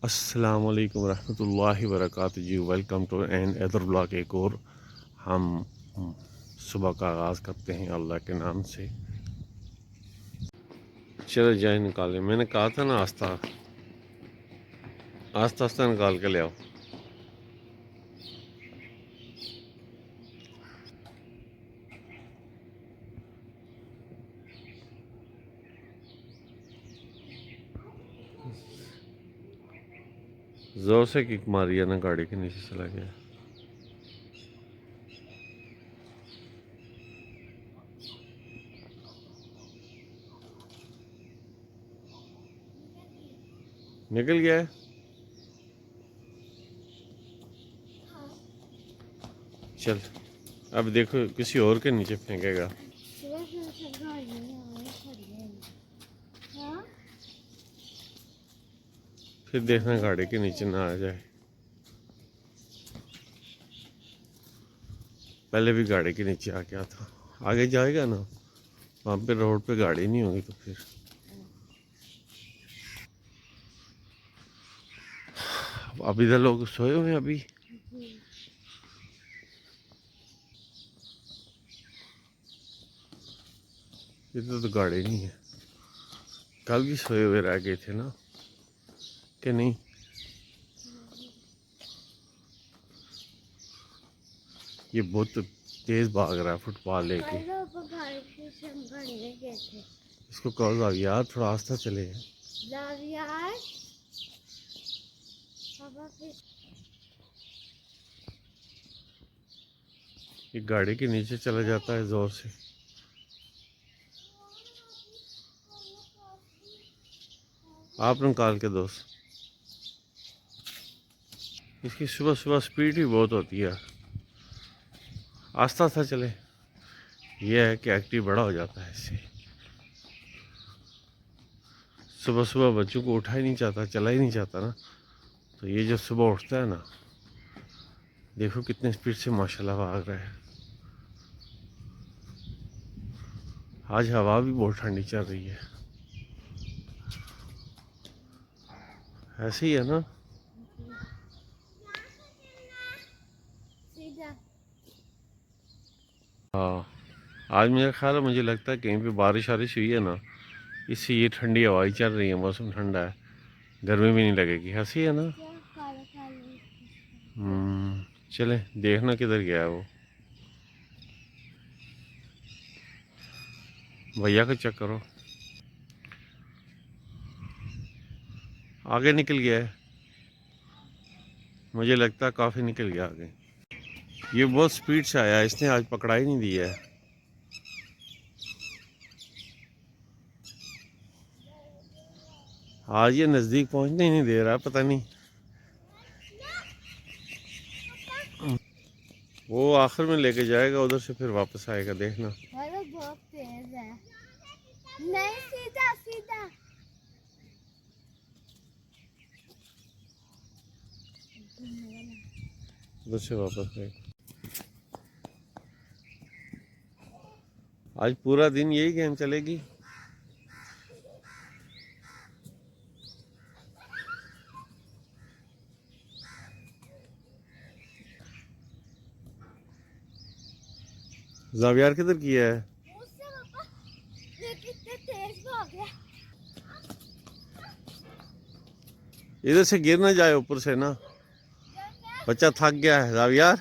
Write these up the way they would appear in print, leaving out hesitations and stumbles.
السلام علیکم ورحمۃ اللہ وبرکاتہ جی، welcome to another blog. ایک اور ہم صبح کا آغاز کرتے ہیں اللہ کے نام سے۔ چلو جائیں نکالیں، میں نے کہا تھا نا آہستہ آہستہ آہستہ نکال کے لے آؤ۔ زور سے کک ماری ہے نا، گاڑی کے نیچے چلا گیا۔ نکل گیا ہے؟ چل اب دیکھو کسی اور کے نیچے پھینکے گا۔ پھر دیکھنا گاڑی کے نیچے نہ آ جائے۔ پہلے بھی گاڑی کے نیچے آ گیا تھا، آگے جائے گا نا، وہاں پہ روڈ پہ گاڑی نہیں ہوگی تو پھر اب ادھر لوگ سوئے ہوئے ہیں ابھی۔ ادھر تو گاڑی نہیں ہے، کل بھی سوئے ہوئے رہ گئے تھے نا کہ نہیں؟ یہ بہت تیز بھاگ رہا ہے فٹ بال لے کے۔ اس کو کہو زاویار تھوڑا آہستہ چلے۔ یہ گاڑی کے نیچے چلا جاتا ہے زور سے۔ آپ نکال کے دوست، اس کی صبح صبح سپیڈ بھی بہت ہوتی ہے، آہستہ آہستہ چلے۔ یہ ہے کہ ایکٹیو بڑا ہو جاتا ہے اس سے۔ صبح صبح بچوں کو اٹھا ہی نہیں چاہتا، چلا ہی نہیں چاہتا نا، تو یہ جو صبح اٹھتا ہے نا، دیکھو کتنے سپیڈ سے ماشاءاللہ بھاگ رہا ہے۔ آج ہوا بھی بہت ٹھنڈی چل رہی ہے، ایسے ہی ہے نا؟ ہاں، آج میرا خیال ہے، مجھے لگتا ہے کہیں پہ بارش ہوئی ہے نا، اس سے یہ ٹھنڈی ہوائیں چل رہی ہے، موسم ٹھنڈا ہے، گرمی بھی نہیں لگے گی، ایسے ہی ہے نا؟ چلیں دیکھنا کدھر گیا ہے وہ، بھیا کو چیک کرو۔ آگے نکل گیا ہے، مجھے لگتا ہے کافی نکل گیا آگے۔ یہ بہت سپیڈ سے آیا، اس نے آج پکڑا ہی نہیں دیا ہے۔ آج یہ نزدیک پہنچنے ہی نہیں دے رہا، پتہ نہیں۔ وہ آخر میں لے کے جائے گا ادھر سے، پھر واپس آئے گا، دیکھنا۔ بہت تیز ہے، نہیں سیدھا سیدھا۔ ادھر سے واپس آئے گا۔ آج پورا دن یہی گیم چلے گی۔ زاویار کدھر کیا ہے؟ ادھر سے گر نہ جائے اوپر سے نا، بچہ تھک گیا ہے۔ زاویار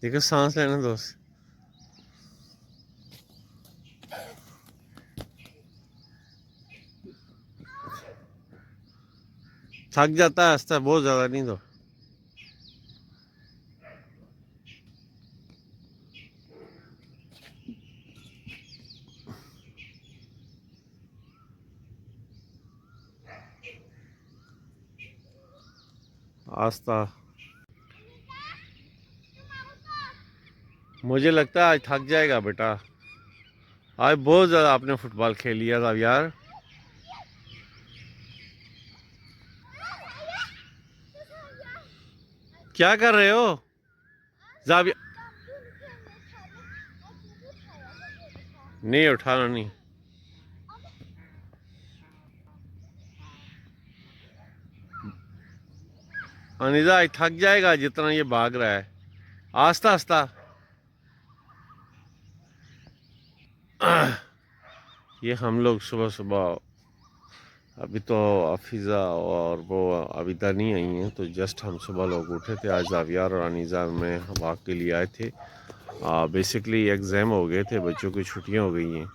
دیکھو، سانس لینا دوست۔ تھک جاتا ہے آہستہ، بہت زیادہ نہیں تو۔ آہستہ، مجھے لگتا ہے آج تھک جائے گا بیٹا، آج بہت زیادہ آپ نے فٹ بال کھیل لیا زاویار۔ کیا کر رہے ہو زاویار؟ نہیں اٹھانا نہیں۔ انیزا تھک جائے گا جتنا یہ بھاگ رہا ہے. آہستہ آہستہ. یہ ہم لوگ صبح صبح، ابھی تو افیزہ اور وہ عابدہ نہیں آئی ہیں، تو جسٹ ہم صبح لوگ اٹھے تھے. آج زاویار اور انیزا میں واک کے لیے آئے تھے. بیسکلی ایگزام ہو گئے تھے، بچوں کی چھٹیاں ہو گئی ہیں.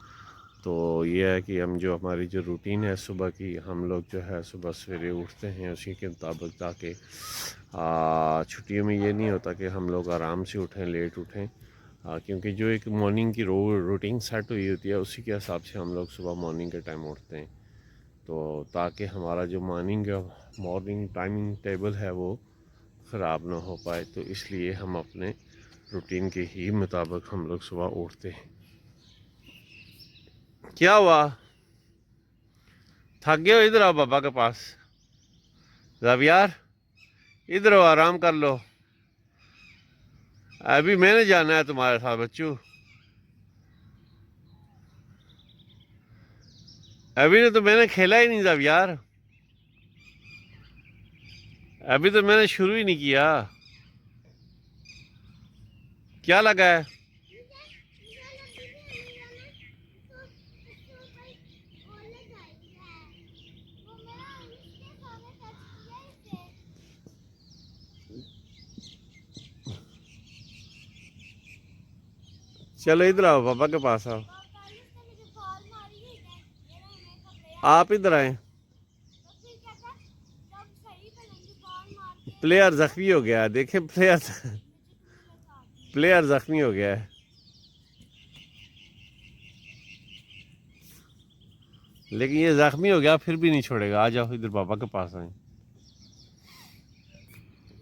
تو یہ ہے کہ ہماری جو روٹین ہے صبح کی، ہم لوگ جو ہے صبح سویرے اٹھتے ہیں اسی کے مطابق، تاکہ چھٹیوں میں یہ نہیں ہوتا کہ ہم لوگ آرام سے اٹھیں، لیٹ اٹھیں. کیونکہ جو ایک مارننگ کی روٹین سیٹ ہوئی ہوتی ہے، اسی کے حساب سے ہم لوگ صبح مارننگ کے ٹائم اٹھتے ہیں. تو تاکہ ہمارا جو مارننگ ٹائمنگ ٹیبل ہے وہ خراب نہ ہو پائے، تو اس لیے ہم اپنے روٹین کے ہی مطابق ہم لوگ صبح اٹھتے ہیں. کیا ہوا؟ تھک گئے ہو؟ ادھر آؤ بابا کے پاس. زاویار ادھر آؤ، آرام کر لو. ابھی میں نے جانا ہے تمہارے ساتھ بچوں. ابھی نے تو میں نے کھیلا ہی نہیں زاویار، ابھی تو میں نے شروع ہی نہیں کیا. کیا لگا ہے؟ چلو ادھر آؤ، پاپا کے پاس آؤ. آپ ادھر آئیں. پلیئر زخمی ہو گیا ہے، دیکھیں پلیئر زخمی ہو گیا ہے. لیکن یہ زخمی ہو گیا پھر بھی نہیں چھوڑے گا. آ جاؤ ادھر پاپا کے پاس آئیں.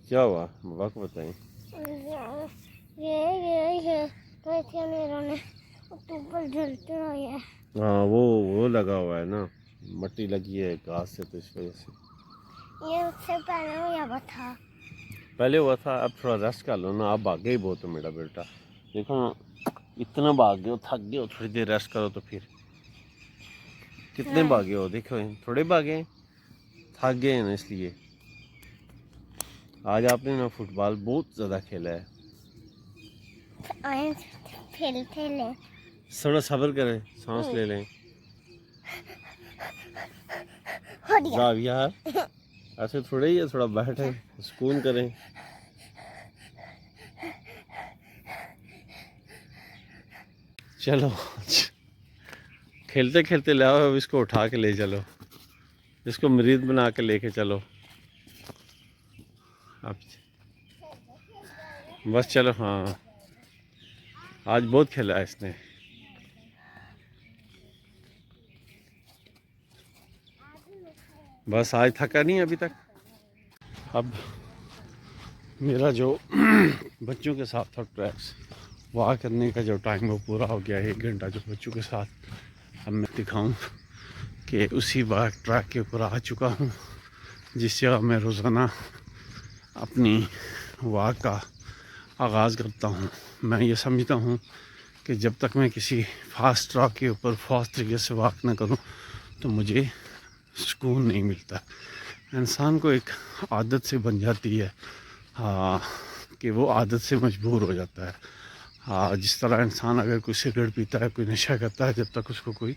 کیا ہوا بابا کو بتائیں. ہاں وہ لگا ہوا ہے نا، مٹی لگی ہے گھاس سے، تو اس وجہ سے. یہ اس سے پہلے ہوا تھا. پہلے ہوا تھا، اب تھوڑا ریسٹ کر لو نا. آپ بھاگے ہی بہت ہو میرا بیٹا، دیکھو نا اتنا بھاگ گئے ہو، تھک گئے ہو. تھوڑی دیر ریسٹ کرو تو پھر. کتنے بھاگے ہو؟ دیکھو تھوڑے بھاگے ہیں، تھک گئے ہیں نا اس لیے. آج آپ نے نا فٹ بال بہت زیادہ کھیلا ہے. کھیلتے لیں. تھوڑا صبر کریں، سانس لے لیں. زاویار ایسے تھوڑے ہی ہے، تھوڑا بیٹھیں، سکون کریں. چلو کھیلتے کھیلتے لے آؤ، اب اس کو اٹھا کے لے چلو، اس کو مریض بنا کے لے کے چلو. اب بس چلو. ہاں آج بہت کھیلا ہے اس نے. بس آج تھکا نہیں ابھی تک. اب میرا جو بچوں کے ساتھ تھا ٹریکس واک کرنے کا جو ٹائم وہ پورا ہو گیا ہے. 1 گھنٹہ جو بچوں کے ساتھ اب میں دکھاؤں کہ اسی واک ٹریک کے اوپر آ چکا ہوں، جس سے میں روزانہ اپنی واک کا آغاز کرتا ہوں. میں یہ سمجھتا ہوں کہ جب تک میں کسی فاسٹ ٹریک کے اوپر فاسٹ طریقے سے واک نہ کروں تو مجھے سکون نہیں ملتا. انسان کو ایک عادت سے بن جاتی ہے کہ وہ عادت سے مجبور ہو جاتا ہے. جس طرح انسان اگر کوئی سگریٹ پیتا ہے، کوئی نشہ کرتا ہے، جب تک اس کو کوئی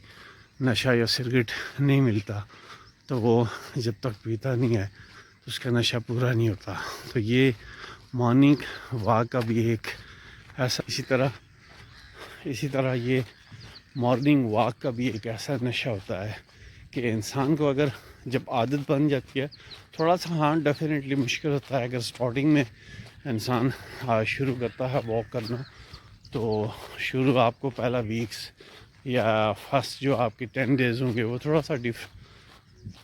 نشہ یا سگریٹ نہیں ملتا تو وہ جب تک پیتا نہیں ہے تو اس کا نشہ پورا نہیں ہوتا. تو یہ مارننگ واک کا بھی ایک ایسا اسی طرح یہ مارننگ واک کا بھی ایک ایسا نشہ ہوتا ہے کہ انسان کو اگر جب عادت بن جاتی ہے، تھوڑا سا ہاں ڈیفینیٹلی مشکل ہوتا ہے. اگر اسٹارٹنگ میں انسان شروع کرتا ہے واک کرنا، تو شروع آپ کو پہلا ویکس یا فرسٹ جو آپ کی 10 ڈیز ہوں گے وہ تھوڑا سا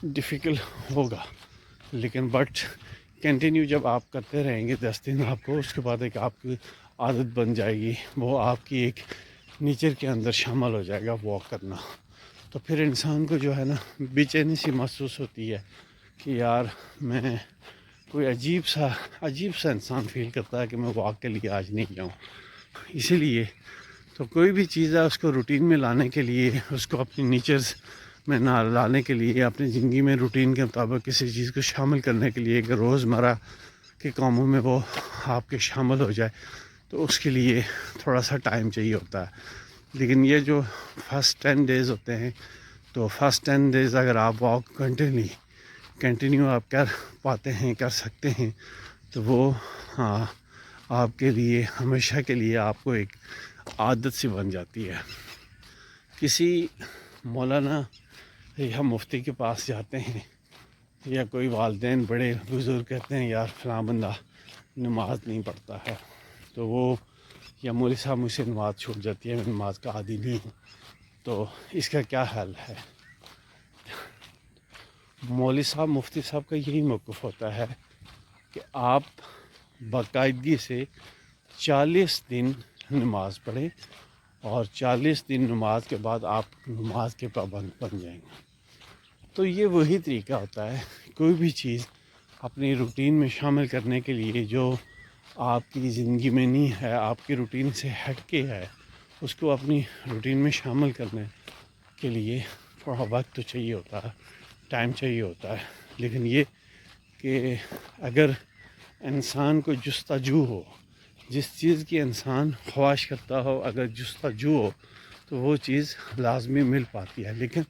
ڈیفیکلٹ ہوگا. لیکن بٹ کنٹینیو جب آپ کرتے رہیں گے 10 دن، آپ کو اس کے بعد ایک آپ کی عادت بن جائے گی، وہ آپ کی ایک نیچر کے اندر شامل ہو جائے گا واک کرنا. تو پھر انسان کو جو ہے نا بے چینی سی محسوس ہوتی ہے کہ یار میں کوئی عجیب سا انسان فیل کرتا ہے کہ میں واک کے لیے آج نہیں جاؤں. اسی لیے تو کوئی بھی چیز ہے اس کو روٹین میں لانے کے لیے اس کو اپنی نیچرز میں نہ لانے کے لیے، اپنی زندگی میں روٹین کے مطابق کسی چیز کو شامل کرنے کے لیے کہ روزمرہ کے کاموں میں وہ آپ کے شامل ہو جائے، تو اس کے لیے تھوڑا سا ٹائم چاہیے ہوتا ہے۔ لیکن یہ جو فرسٹ 10 ڈیز ہوتے ہیں، تو فرسٹ 10 ڈیز اگر آپ واک کنٹینیو آپ کر پاتے ہیں، کر سکتے ہیں، تو وہ آپ کے لیے ہمیشہ کے لیے آپ کو ایک عادت سی بن جاتی ہے۔ کسی مولانا یا مفتی کے پاس جاتے ہیں یا کوئی والدین بڑے بزرگ کہتے ہیں یار فلاں بندہ نماز نہیں پڑھتا ہے، تو وہ یا مولوی صاحب مجھ سے نماز چھوٹ جاتی ہے، میں نماز کا عادی نہیں ہوں، تو اس کا کیا حل ہے؟ مولوی صاحب مفتی صاحب کا یہی موقف ہوتا ہے کہ آپ باقاعدگی سے 40 دن نماز پڑھیں، اور 40 دن نماز کے بعد آپ نماز کے پابند بن جائیں گے۔ تو یہ وہی طریقہ ہوتا ہے، کوئی بھی چیز اپنی روٹین میں شامل کرنے کے لیے جو آپ کی زندگی میں نہیں ہے، آپ کی روٹین سے ہٹ کے ہے، اس کو اپنی روٹین میں شامل کرنے کے لیے تھوڑا وقت تو چاہیے ہوتا ہے، ٹائم چاہیے ہوتا ہے۔ لیکن یہ کہ اگر انسان کو جستجو ہو، جس چیز کی انسان خواہش کرتا ہو، اگر جستجو ہو تو وہ چیز لازمی مل پاتی ہے۔ لیکن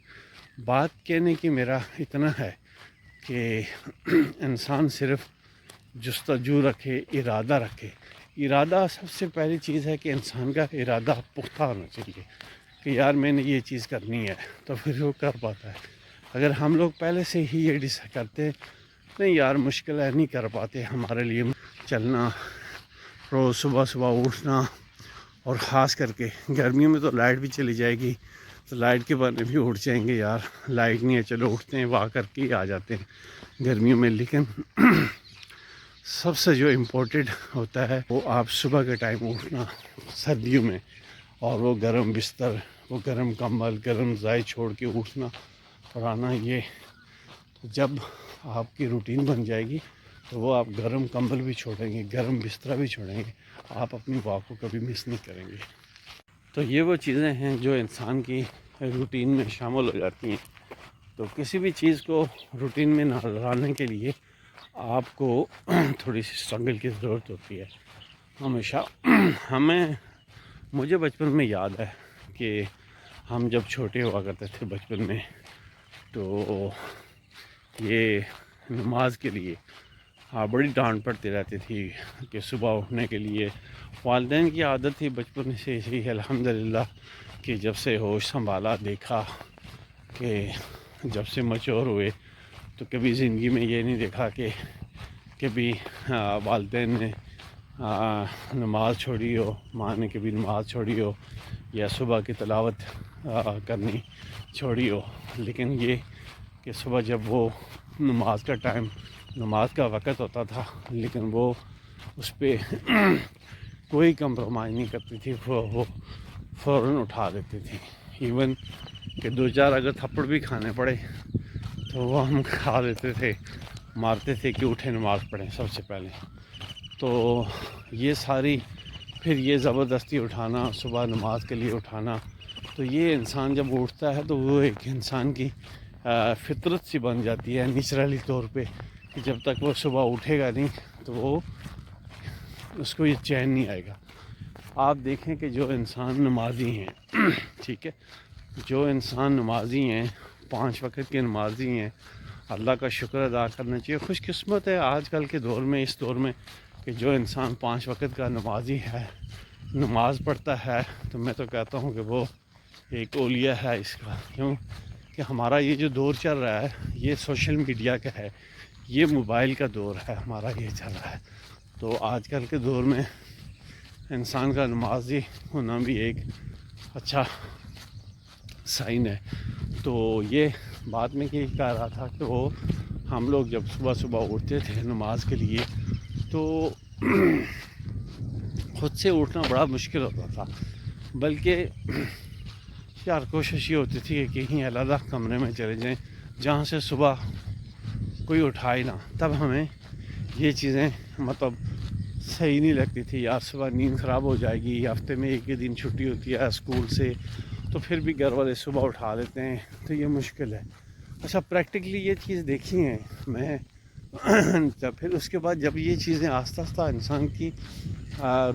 بات کہنے کی میرا اتنا ہے کہ انسان صرف جستجو رکھے، ارادہ رکھے۔ ارادہ سب سے پہلی چیز ہے کہ انسان کا ارادہ پختہ ہونا چاہیے کہ یار میں نے یہ چیز کرنی ہے، تو پھر وہ کر پاتا ہے۔ اگر ہم لوگ پہلے سے ہی یہ ڈیسائڈ کرتے ہیں نہیں یار مشکل ہے، نہیں کر پاتے ہمارے لیے چلنا، روز صبح اٹھنا، اور خاص کر کے گرمیوں میں تو لائٹ بھی چلی جائے گی، تو لائٹ کے بارے بھی اٹھ جائیں گے یار لائٹ نہیں ہے، چلو اٹھتے ہیں، واک کر کے ہی آ جاتے ہیں گرمیوں میں۔ لیکن سب سے جو امپورٹنٹ ہوتا ہے وہ آپ صبح کے ٹائم اٹھنا سردیوں میں، اور وہ گرم بستر، وہ گرم کمبل، گرم رضائی چھوڑ کے اٹھنا اور آنا۔ یہ جب آپ کی روٹین بن جائے گی تو وہ آپ گرم کمبل بھی چھوڑیں گے، گرم بستر بھی چھوڑیں گے، آپ اپنی واک کو کبھی مس نہیں کریں گے۔ تو یہ وہ چیزیں ہیں جو انسان کی روٹین میں شامل ہو جاتی ہیں۔ تو کسی بھی چیز کو روٹین میں نہ لانے کے لیے آپ کو تھوڑی سی اسٹرگل کی ضرورت ہوتی ہے ہمیشہ۔ مجھے بچپن میں یاد ہے کہ ہم جب چھوٹے ہوا کرتے تھے بچپن میں، تو یہ نماز کے لیے بڑی ڈانٹ پڑتی رہتی تھی کہ صبح اٹھنے کے لیے والدین کی عادت تھی بچپن سے ہی الحمدللہ، کہ جب سے ہوش سنبھالا دیکھا کہ جب سے میچور ہوئے تو کبھی زندگی میں یہ نہیں دیکھا کہ کبھی والدین نے نماز چھوڑی ہو، ماں نے کبھی نماز چھوڑی ہو یا صبح کی تلاوت کرنی چھوڑی ہو۔ لیکن یہ کہ صبح جب وہ نماز کا ٹائم، نماز کا وقت ہوتا تھا، لیکن وہ اس پہ کوئی کمپرومائز نہیں کرتی تھی، وہ فوراً اٹھا دیتی تھی۔ ایون کہ 2-4 اگر تھپڑ بھی کھانے پڑے تو وہ ہم کھا دیتے تھے، مارتے تھے کہ اٹھے نماز پڑھیں سب سے پہلے۔ تو یہ ساری پھر یہ زبردستی اٹھانا، صبح نماز کے لیے اٹھانا، تو یہ انسان جب اٹھتا ہے تو وہ ایک انسان کی فطرت سی بن جاتی ہے نیچرلی طور پہ، کہ جب تک وہ صبح اٹھے گا نہیں تو وہ اس کو یہ چین نہیں آئے گا۔ آپ دیکھیں کہ جو انسان نمازی ہیں ٹھیک ہے، جو انسان نمازی ہیں، 5 وقت کے نمازی ہیں، اللہ کا شکر ادا کرنا چاہیے۔ خوش قسمت ہے آج کل کے دور میں، اس دور میں، کہ جو انسان 5 وقت کا نمازی ہے، نماز پڑھتا ہے، تو میں تو کہتا ہوں کہ وہ ایک اولیہ ہے اس کا۔ کیوں کہ ہمارا یہ جو دور چل رہا ہے یہ سوشل میڈیا کا ہے، یہ موبائل کا دور ہے ہمارا، یہ چل رہا ہے۔ تو آج کل کے دور میں انسان کا نمازی ہونا بھی ایک اچھا سائن ہے۔ تو یہ بات میں یہ کہہ رہا تھا کہ وہ ہم لوگ جب صبح اٹھتے تھے نماز کے لیے تو خود سے اٹھنا بڑا مشکل ہوتا تھا، بلکہ یار کوشش یہ ہوتی تھی کہ کہیں علیحدہ کمرے میں چلے جائیں جہاں سے صبح کوئی اٹھائے نہ، تب ہمیں یہ چیزیں مطلب صحیح نہیں لگتی تھی۔ یار صبح نیند خراب ہو جائے گی، ہفتے میں ایک ہی دن چھٹی ہوتی ہے اسکول سے، تو پھر بھی گھر والے صبح اٹھا دیتے ہیں، تو یہ مشکل ہے۔ اچھا پریکٹیکلی یہ چیز دیکھی ہے میں جب پھر اس کے بعد جب یہ چیزیں آہستہ آہستہ انسان کی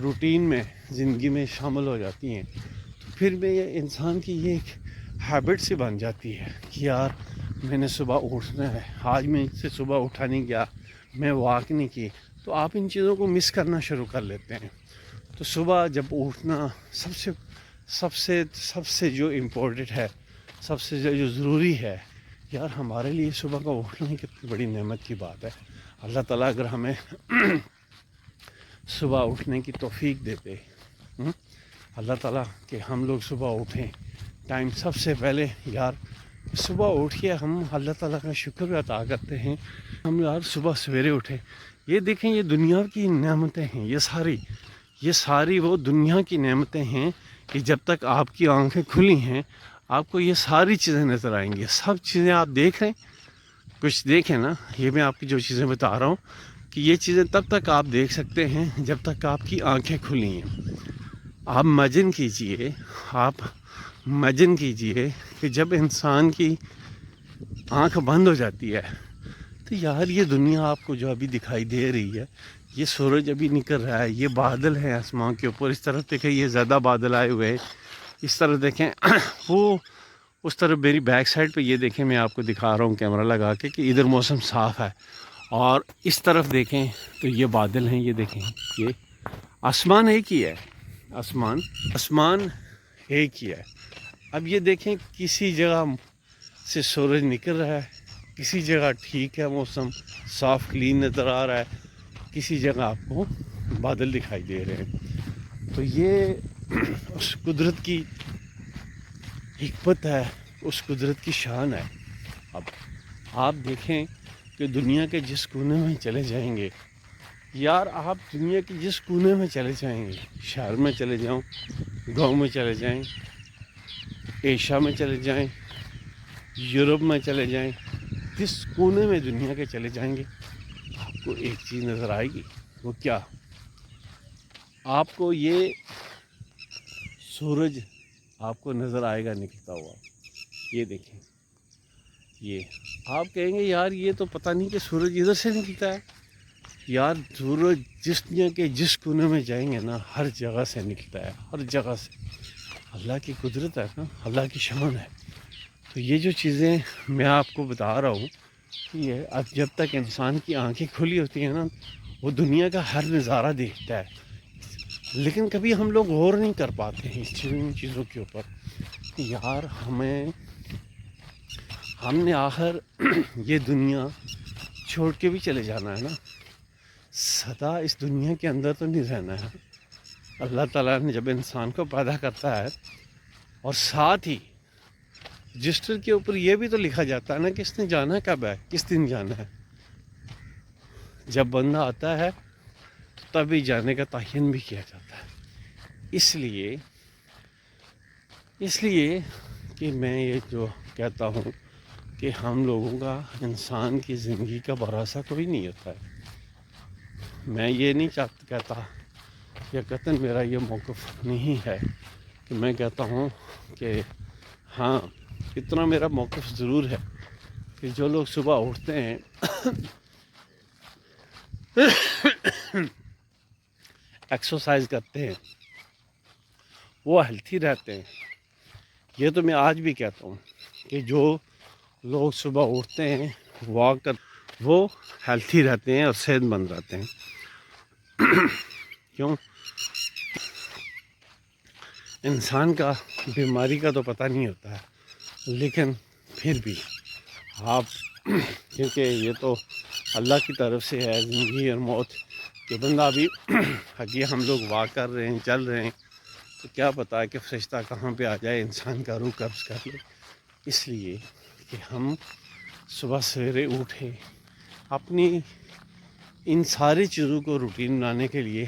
روٹین میں زندگی میں شامل ہو جاتی ہیں، تو پھر میں یہ انسان کی یہ ایک ہیبٹ سی بن جاتی ہے کہ یار میں نے صبح اٹھنا ہے، آج میں سے صبح اٹھا نہیں گیا، میں واک نہیں کی، تو آپ ان چیزوں کو مس کرنا شروع کر لیتے ہیں۔ تو صبح جب اٹھنا سب سے جو امپورٹنٹ ہے، سب سے جو ضروری ہے، یار ہمارے لیے صبح کا اٹھنا ہی کتنی بڑی نعمت کی بات ہے۔ اللہ تعالیٰ اگر ہمیں صبح اٹھنے کی توفیق دیتے، اللہ تعالیٰ کہ ہم لوگ صبح اٹھیں ٹائم، سب سے پہلے یار صبح اٹھ کے ہم اللہ تعالیٰ کا شکر ادا کرتے ہیں، ہم یار صبح سویرے اٹھیں۔ یہ دیکھیں یہ دنیا کی نعمتیں ہیں، یہ ساری وہ دنیا کی نعمتیں ہیں کہ جب تک آپ کی آنکھیں کھلی ہیں آپ کو یہ ساری چیزیں نظر آئیں گی، سب چیزیں آپ دیکھ رہے ہیں، کچھ دیکھیں نا، یہ میں آپ کی جو چیزیں بتا رہا ہوں کہ یہ چیزیں تب تک آپ دیکھ سکتے ہیں جب تک آپ کی آنکھیں کھلی ہیں۔ آپ امیجن کیجئے کہ جب انسان کی آنکھ بند ہو جاتی ہے تو یار یہ دنیا آپ کو جو ابھی دکھائی دے رہی ہے، یہ سورج ابھی نکل رہا ہے، یہ بادل ہیں آسمان کے اوپر، اس طرف دیکھیں یہ زیادہ بادل آئے ہوئے ہیں، اس طرف دیکھیں وہ اس طرف میری بیک سائڈ پہ یہ دیکھیں، میں آپ کو دکھا رہا ہوں کیمرہ لگا کے کہ ادھر موسم صاف ہے، اور اس طرف دیکھیں تو یہ بادل ہیں، یہ دیکھیں یہ آسمان ایک ہی ہے، آسمان ایک ہی ہے۔ اب یہ دیکھیں کسی جگہ سے سورج نکل رہا ہے، کسی جگہ ٹھیک ہے، موسم صاف کلین نظر آ رہا ہے، کسی جگہ آپ کو بادل دکھائی دے رہے ہیں۔ تو یہ اس قدرت کی حکمت ہے، اس قدرت کی شان ہے۔ اب آپ دیکھیں کہ دنیا کے جس کونے میں چلے جائیں گے، یار آپ دنیا کے جس کونے میں چلے جائیں گے، شہر میں چلے جاؤں، گاؤں میں چلے جائیں، ایشیا میں چلے جائیں، یورپ میں چلے جائیں، جس کونے میں دنیا کے چلے جائیں گے آپ کو ایک چیز نظر آئے گی، وہ کیا؟ آپ کو یہ سورج آپ کو نظر آئے گا نکلتا ہوا، یہ دیکھیں، یہ آپ کہیں گے یار یہ تو پتہ نہیں کہ سورج ادھر سے نکلتا ہے، یار سورج جس دنیا کے جس کونے میں جائیں گے نا، ہر جگہ سے نکلتا ہے، ہر جگہ سے۔ اللہ کی قدرت ہے نا، اللہ کی شان ہے۔ تو یہ جو چیزیں میں آپ کو بتا رہا ہوں، یہ اب جب تک انسان کی آنکھیں کھلی ہوتی ہیں نا، وہ دنیا کا ہر نظارہ دیکھتا ہے، لیکن کبھی ہم لوگ غور نہیں کر پاتے ہیں ان چیزوں کے اوپر کہ یار ہم نے آخر یہ دنیا چھوڑ کے بھی چلے جانا ہے نا، سدا اس دنیا کے اندر تو نہیں رہنا ہے۔ اللہ تعالیٰ نے جب انسان کو پیدا کرتا ہے، اور ساتھ ہی رجسٹر کے اوپر یہ بھی تو لکھا جاتا ہے نا کہ اس نے جانا کب ہے، کس دن جانا ہے۔ جب بندہ آتا ہے تبھی جانے کا تعین بھی کیا جاتا ہے۔ اس لیے کہ میں یہ جو کہتا ہوں کہ ہم لوگوں کا انسان کی زندگی کا بھروسہ کوئی نہیں ہوتا ہے۔ میں یہ نہیں کہتا یا قطعاً میرا یہ موقف نہیں ہے کہ میں کہتا ہوں کہ ہاں، اتنا میرا موقف ضرور ہے کہ جو لوگ صبح اٹھتے ہیں ایکسرسائز کرتے ہیں وہ ہیلتھی رہتے ہیں۔ یہ تو میں آج بھی کہتا ہوں کہ جو لوگ صبح اٹھتے ہیں واک کر، وہ ہیلتھی رہتے ہیں اور صحت مند رہتے ہیں۔ کیوں؟ انسان کا بیماری کا تو پتہ نہیں ہوتا ہے، لیکن پھر بھی آپ کیونکہ یہ تو اللہ کی طرف سے ہے زندگی اور موت، کہ بندہ ابھی اگے ہم لوگ واک کر رہے ہیں، چل رہے ہیں، تو کیا پتہ ہے کہ فرشتہ کہاں پہ آ جائے انسان کا روح قبض کر لے۔ اس لیے کہ ہم صبح سویرے اٹھیں، اپنی ان ساری چیزوں کو روٹین بنانے کے لیے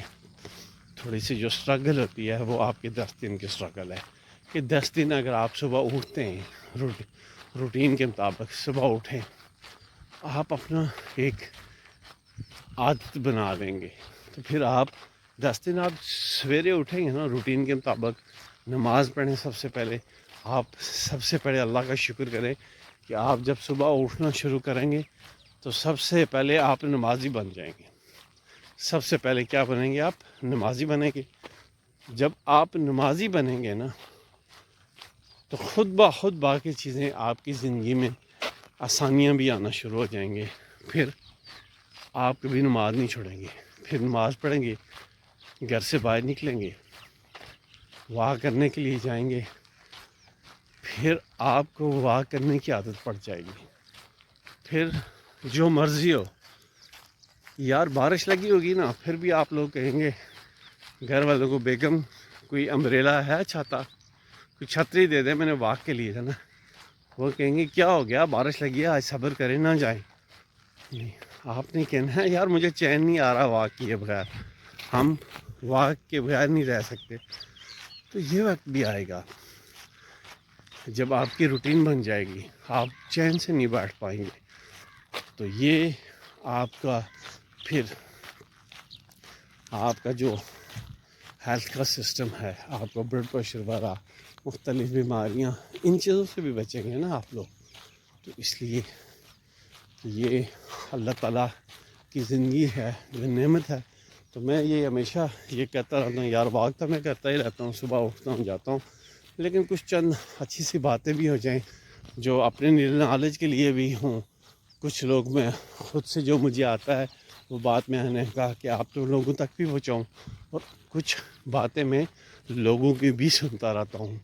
تھوڑی سی جو سٹرگل ہوتی ہے وہ آپ کے 10 دن کی سٹرگل ہے، کہ 10 دن اگر آپ صبح اٹھتے ہیں روٹین کے مطابق صبح اٹھیں، آپ اپنا ایک عادت بنا دیں گے، تو پھر آپ 10 دن آپ سویرے اٹھیں گے نا روٹین کے مطابق، نماز پڑھیں سب سے پہلے، آپ سب سے پہلے اللہ کا شکر کریں کہ آپ جب صبح اٹھنا شروع کریں گے تو سب سے پہلے آپ نمازی بن جائیں گے. سب سے پہلے کیا بنیں گے؟ آپ نمازی بنیں گے. جب آپ نمازی بنیں گے نا تو خود بخود باقی چیزیں آپ کی زندگی میں آسانیاں بھی آنا شروع ہو جائیں گے. پھر آپ کبھی نماز نہیں چھوڑیں گے. پھر نماز پڑھیں گے، گھر سے باہر نکلیں گے، واک کرنے کے لیے جائیں گے. پھر آپ کو واک کرنے کی عادت پڑ جائے گی. پھر جو مرضی ہو، یار بارش لگی ہوگی نا، پھر بھی آپ لوگ کہیں گے گھر والوں کو، بیگم کوئی امبریلا ہے، چھاتا، کوئی چھتری دے دے، میں نے واک کے لیے جانا. وہ کہیں گے کیا ہو گیا، بارش لگی ہے، آج صبر کریں، نہ جائیں. نہیں، آپ نے کہنا ہے یار مجھے چین نہیں آ رہا واک کیے بغیر. ہم واک کے بغیر نہیں رہ سکتے. تو یہ وقت بھی آئے گا جب آپ کی روٹین بن جائے گی، آپ چین سے نہیں بیٹھ پائیں گے. تو یہ آپ کا پھر آپ کا جو ہیلتھ کا سسٹم ہے، آپ کا بلڈ پریشر وغیرہ مختلف بیماریاں، ان چیزوں سے بھی بچیں گے نا آپ لوگ. تو اس لیے یہ اللہ تعالیٰ کی زندگی ہے، جو نعمت ہے. تو میں یہ ہمیشہ یہ کہتا رہتا ہوں، یار واک تو میں کرتا ہی رہتا ہوں، صبح اٹھتا ہوں، جاتا ہوں، لیکن کچھ چند اچھی سی باتیں بھی ہو جائیں جو اپنے نالج کے لیے بھی ہوں. کچھ لوگ میں خود سے جو مجھے آتا ہے وہ بات میں نے کہا کہ آپ تو لوگوں تک بھی پہنچاؤں، اور کچھ باتیں میں لوگوں کی بھی سنتا رہتا ہوں.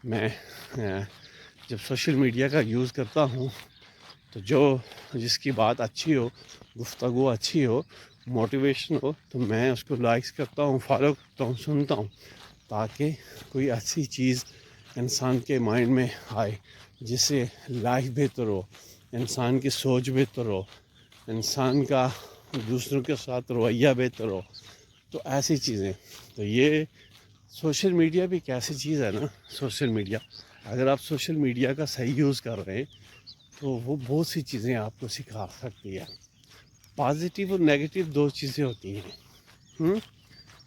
میں جب سوشل میڈیا کا یوز کرتا ہوں تو جس کی بات اچھی ہو، گفتگو اچھی ہو، موٹیویشن ہو، تو میں اس کو لائکس کرتا ہوں، فالو کرتا ہوں، سنتا ہوں، تاکہ کوئی اچھی چیز انسان کے مائنڈ میں آئے جس سے لائف بہتر ہو، انسان کی سوچ بہتر ہو، انسان کا دوسروں کے ساتھ رویہ بہتر ہو. تو ایسی چیزیں. تو یہ سوشل میڈیا بھی ایک ایسی چیز ہے نا، سوشل میڈیا اگر آپ سوشل میڈیا کا صحیح یوز کر رہے ہیں تو وہ بہت سی چیزیں آپ کو سکھا سکتی ہے. پازیٹیو اور نیگیٹو دو چیزیں ہوتی ہیں.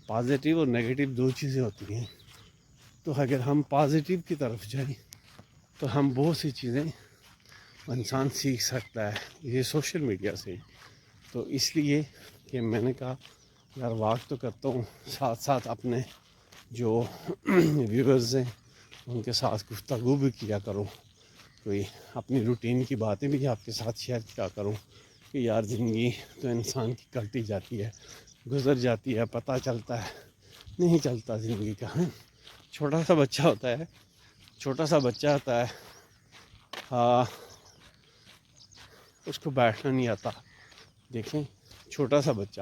پازیٹیو اور نیگیٹو دو چیزیں ہوتی ہیں. تو اگر ہم پازیٹیو کی طرف جائیں تو ہم بہت سی چیزیں انسان سیکھ سکتا ہے یہ سوشل میڈیا سے. تو اس لیے کہ میں نے کہا یار واک تو کرتا ہوں، ساتھ ساتھ اپنے جو ویورز ہیں ان کے ساتھ گفتگو بھی کیا کروں، کوئی اپنی روٹین کی باتیں بھی آپ کے ساتھ شیئر کیا کروں کہ یار زندگی تو انسان کی کٹی جاتی ہے، گزر جاتی ہے، پتہ چلتا ہے نہیں چلتا زندگی کا. چھوٹا سا بچہ ہوتا ہے، چھوٹا سا بچہ ہوتا ہے، اس کو بیٹھنا نہیں آتا. دیکھیں چھوٹا سا بچہ،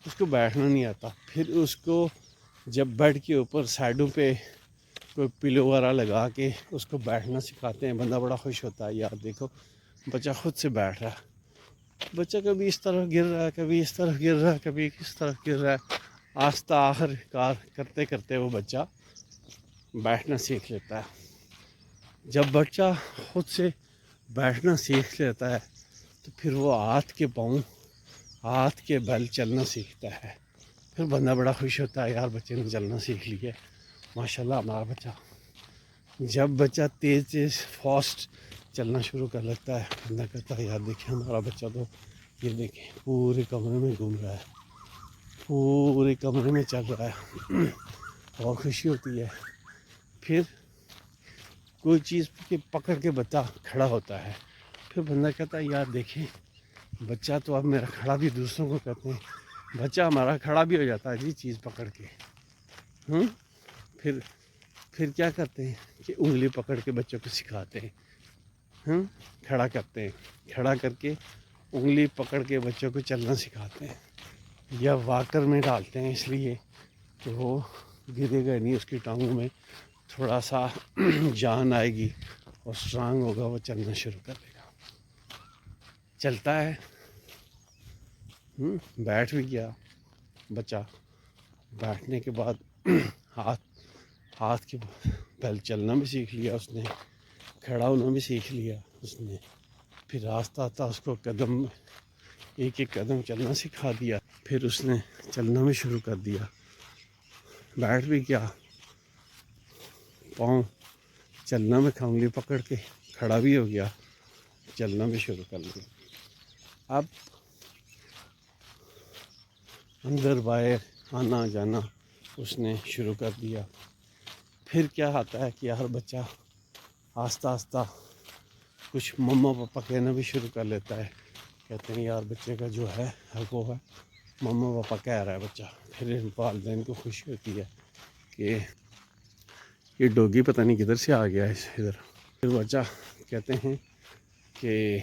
اس کو بیٹھنا نہیں آتا، پھر اس کو جب بیڈ کے اوپر سائڈوں پہ کوئی پلو وغیرہ لگا کے اس کو بیٹھنا سکھاتے ہیں، بندہ بڑا خوش ہوتا ہے، یار دیکھو بچہ خود سے بیٹھ رہا ہے. بچہ کبھی اس طرف گر رہا ہے، کبھی اس طرف گر رہا ہے، کبھی کس طرف گر رہا ہے. آہستہ آخر کار کرتے کرتے وہ بچہ بیٹھنا سیکھ لیتا ہے. جب بچہ خود سے بیٹھنا سیکھ لیتا ہے تو پھر وہ ہاتھ کے پاؤں، ہاتھ کے بل چلنا سیکھتا ہے. پھر بندہ بڑا خوش ہوتا ہے، یار بچے نے چلنا سیکھ لیا، ماشاء اللہ ہمارا بچہ. جب بچہ تیز فاسٹ چلنا شروع کر لیتا ہے، بندہ کہتا ہے یار دیکھیں ہمارا بچہ تو یہ دیکھیں پورے کمرے میں گھوم رہا ہے، پورے کمرے میں چل رہا ہے. اور خوشی ہوتی ہے. پھر کوئی چیز پکڑ کے بچہ کھڑا ہوتا ہے، پھر بندہ کہتا ہے یار دیکھیں بچہ تو اب میرا کھڑا بھی دوسروں کو کہتے ہیں، بچہ ہمارا کھڑا بھی ہو جاتا ہے جی چیز پکڑ کے. پھر کیا کرتے ہیں کہ انگلی پکڑ کے بچوں کو سکھاتے ہیں، کھڑا کرتے ہیں، کھڑا کر کے انگلی پکڑ کے بچوں کو چلنا سکھاتے ہیں، یا واکر میں ڈالتے ہیں اس لیے کہ وہ گرے گا نہیں، اس کی ٹانگوں میں تھوڑا سا جان آئے گی اور اسٹرانگ ہوگا، وہ چلنا شروع کر دے گا. چلتا ہے، بیٹھ بھی گیا بچہ. بیٹھنے کے بعد ہاتھ کے پہلے چلنا بھی سیکھ لیا اس نے، کھڑا ہونا بھی سیکھ لیا اس نے. پھر آہستہ آہستہ اس کو قدم ایک ایک قدم چلنا سکھا دیا. پھر اس نے چلنا بھی شروع کر دیا. بیٹھ بھی گیا، پاؤں چلنا میں انگلی پکڑ کے کھڑا بھی ہو گیا, چلنا بھی شروع کر لیا. اب اندر باہر آنا جانا اس نے شروع کر دیا. پھر کیا آتا ہے کہ ہر بچہ آہستہ آہستہ کچھ مما پاپا کہنا بھی شروع کر لیتا ہے. کہتے ہیں یار بچے کا جو ہے حق وہ ہے, مما پاپا کہہ رہا ہے بچہ. پھر والدین کو خوشی ہوتی ہے کہ یہ ڈوگی پتہ نہیں کدھر سے آ گیا ہے ادھر. پھر بچہ کہتے ہیں کہ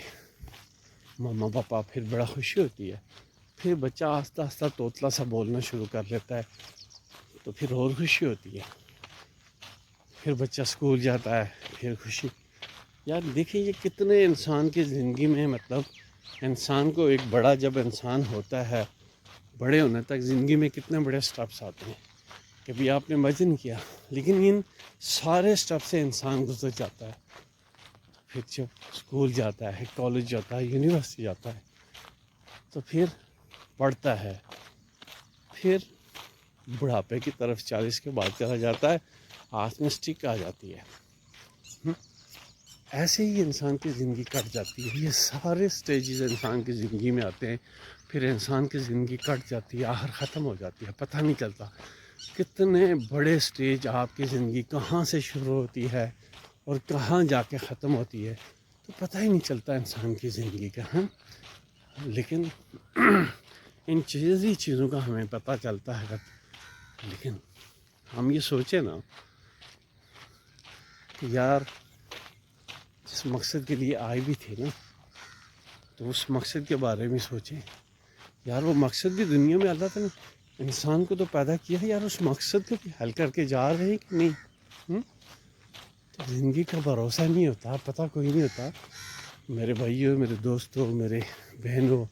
مما پاپا, پھر بڑا خوشی ہوتی ہے. پھر بچہ آہستہ آہستہ طوطلا سا بولنا شروع کر لیتا ہے, تو پھر اور خوشی ہوتی ہے. پھر بچہ اسکول جاتا ہے, پھر خوشی. یار دیکھیں یہ کتنے انسان کی زندگی میں, مطلب انسان کو ایک بڑا جب انسان ہوتا ہے, بڑے ہونے تک زندگی میں کتنے بڑے سٹیپس آتے ہیں. کبھی آپ نے امیجن کیا؟ لیکن ان سارے سٹیپ سے انسان گزر جاتا ہے. پھر جب اسکول جاتا ہے, کالج جاتا ہے, یونیورسٹی جاتا ہے, تو پھر پڑھتا ہے. پھر بڑھاپے کی طرف 40 کے بعد چلا جاتا ہے, ہاتھ میں اسٹک آ جاتی ہے. ایسے ہی انسان کی زندگی کٹ جاتی ہے. یہ سارے سٹیجز انسان کی زندگی میں آتے ہیں. پھر انسان کی زندگی کٹ جاتی ہے, آخر ختم ہو جاتی ہے. پتہ نہیں چلتا کتنے بڑے سٹیج آپ کی زندگی کہاں سے شروع ہوتی ہے اور کہاں جا کے ختم ہوتی ہے, تو پتہ ہی نہیں چلتا انسان کی زندگی کا. لیکن ان چیزوں کا ہمیں پتہ چلتا ہے. لیکن ہم یہ سوچیں نا کہ یار جس مقصد کے لیے آئے بھی تھے نا, تو اس مقصد کے بارے میں سوچیں. یار وہ مقصد بھی دنیا میں اللہ تعالیٰ نے انسان کو تو پیدا کیا ہے, یار اس مقصد کو بھی حل کر کے جا رہے ہیں کہ نہیں. تو زندگی کا بھروسہ نہیں ہوتا, پتہ کوئی نہیں ہوتا. میرے بھائیوں, میرے دوستوں, میرے بہنوں,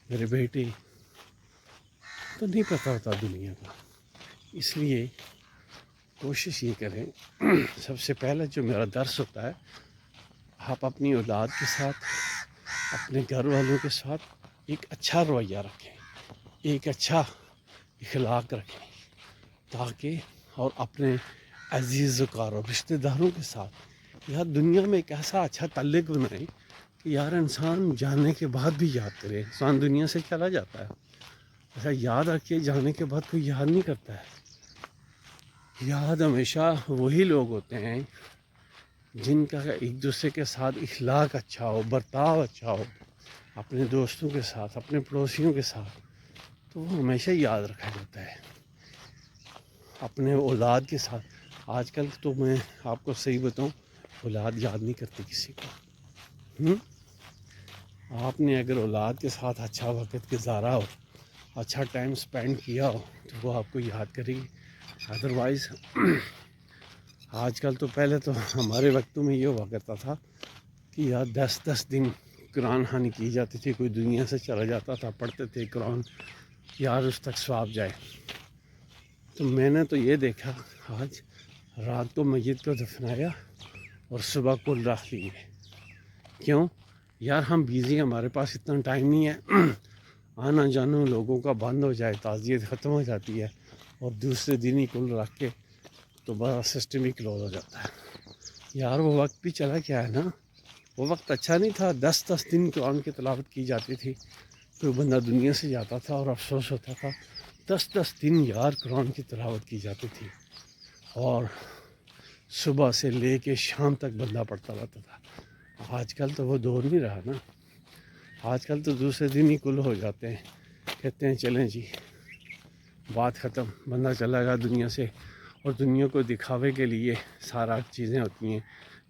میرے بیٹے, تو نہیں پتہ ہوتا دنیا کا. اس لیے کوشش یہ کریں, سب سے پہلے جو میرا درس ہوتا ہے, آپ اپنی اولاد کے ساتھ, اپنے گھر والوں کے ساتھ ایک اچھا رویہ رکھیں, ایک اچھا اخلاق رکھیں, تاکہ اور اپنے عزیز و کارو رشتہ داروں کے ساتھ یار دنیا میں ایک ایسا اچھا تعلق بنائیں کہ یار انسان جانے کے بعد بھی یاد کرے. انسان دنیا سے چلا جاتا ہے, ایسا یاد رکھیے جانے کے بعد کوئی یاد نہیں کرتا ہے. یاد ہمیشہ وہی لوگ ہوتے ہیں جن کا ایک دوسرے کے ساتھ اخلاق اچھا ہو, برتاؤ اچھا ہو, اپنے دوستوں کے ساتھ, اپنے پڑوسیوں کے ساتھ, تو وہ ہمیشہ یاد رکھا جاتا ہے. اپنے اولاد کے ساتھ, آج کل تو میں آپ کو صحیح بتاؤں, اولاد یاد نہیں کرتی کسی کو. آپ نے اگر اولاد کے ساتھ اچھا وقت گزارا ہو, اچھا ٹائم سپینڈ کیا ہو, تو وہ آپ کو یاد کرے گی. ادروائز آج کل تو, پہلے تو ہمارے وقتوں میں یہ ہوا کرتا تھا کہ یار 10 دن قرآن خوانی کی جاتی تھی. کوئی دنیا سے چلا جاتا تھا, پڑھتے تھے قرآن, یار اس تک ثواب جائے. تو میں نے تو یہ دیکھا, آج رات کو میت کو دفنایا اور صبح کل رکھ لیے. کیوں؟ یار ہم بیزی, ہمارے پاس اتنا ٹائم نہیں ہے. آنا جانا لوگوں کا بند ہو جائے, تعزیت ختم ہو جاتی ہے, اور دوسرے دن ہی کل رکھ کے تو بڑا سسٹم ہی کلوز ہو جاتا ہے. یار وہ وقت بھی چلا کیا ہے نا, وہ وقت اچھا نہیں تھا. 10 دن قرآن کی تلاوت کی جاتی تھی. کوئی بندہ دنیا سے جاتا تھا اور افسوس ہوتا تھا. 10 دن یار قرآن کی تلاوت کی جاتی تھی, اور صبح سے لے کے شام تک بندہ پڑھتا رہتا تھا. آج کل تو وہ دور نہیں رہا نا. آج کل تو دوسرے دن ہی کل ہو جاتے ہیں, کہتے ہیں چلیں جی بات ختم, بندہ چلا گیا دنیا سے. اور دنیا کو دکھاوے کے لیے سارا چیزیں ہوتی ہیں,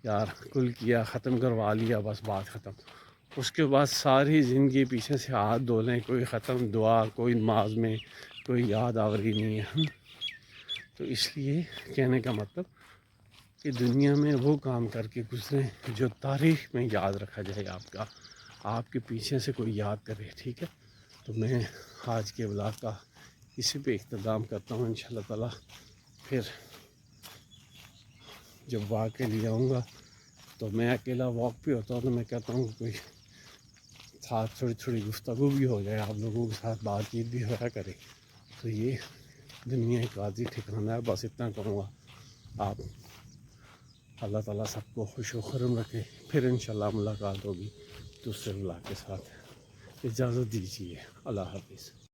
یار کل کیا, ختم کروا لیا, بس بات ختم. اس کے بعد ساری زندگی پیچھے سے ہاتھ دھو لیں, کوئی ختم دعا, کوئی نماز میں کوئی یاد آوری نہیں ہے. تو اس لیے کہنے کا مطلب کہ دنیا میں وہ کام کر کے گزریں جو تاریخ میں یاد رکھا جائے. آپ کے پیچھے سے کوئی یاد کرے, ٹھیک ہے. تو میں آج کے بلاگ کا اسی پہ اختتام کرتا ہوں. انشاءاللہ تعالیٰ پھر جب واک کے لیے آؤں گا, تو میں اکیلا واک بھی ہوتا ہوں, تو میں کہتا ہوں کوئی ساتھ تھوڑی گفتگو بھی ہو جائے, آپ لوگوں کے ساتھ بات چیت بھی ہوا کرے. تو یہ دنیا ایک عارضی ٹھکانا ہے, بس اتنا کروں گا. آپ اللہ تعالیٰ سب کو خوش و خرم رکھے. پھر انشاءاللہ ملاقات ہوگی دوسرے ولاگ کے ساتھ. اجازت دیجیے. اللہ حافظ.